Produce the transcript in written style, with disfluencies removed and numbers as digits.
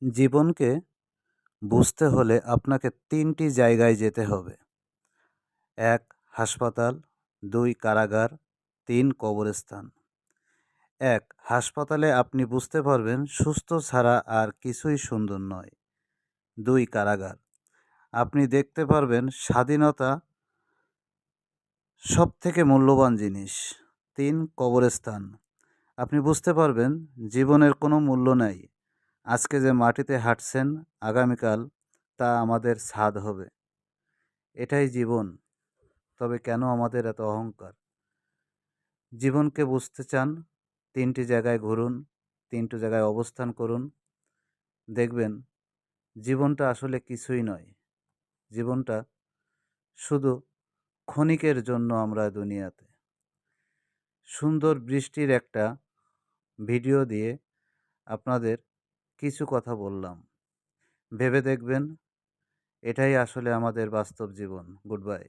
জীবনকে বুঝতে হলে আপনাকে ৩টি জায়গায় যেতে হবে। ১. হাসপাতাল, ২. কারাগার, ৩. কবরস্থান। ১. হাসপাতালে আপনি বুঝতে পারবেন সুস্থ ছাড়া আর কিছুই সুন্দর নয়। ২. কারাগার, আপনি দেখতে পারবেন স্বাধীনতা সবথেকে মূল্যবান জিনিস। ৩. কবরস্থান, আপনি বুঝতে পারবেন জীবনের কোনো মূল্য নেই। আজকে যে মাটিতে হাঁটছেন, আগামীকাল তা আমাদের ছাদ হবে। এটাই জীবন। তবে কেন আমাদের এত অহংকার? জীবনকে বুঝতে চান? ৩টি জায়গায় ঘুরুন, ৩টি জায়গায় অবস্থান করুন। দেখবেন জীবনটা আসলে কিছুই নয়। জীবনটা শুধু ক্ষণিকের জন্য আমরা দুনিয়াতে। সুন্দর বৃষ্টির একটা ভিডিও দিয়ে আপনাদের কিছু কথা বললাম। ভেবে দেখবেন, এটাই আসলে আমাদের বাস্তব জীবন। Good bye.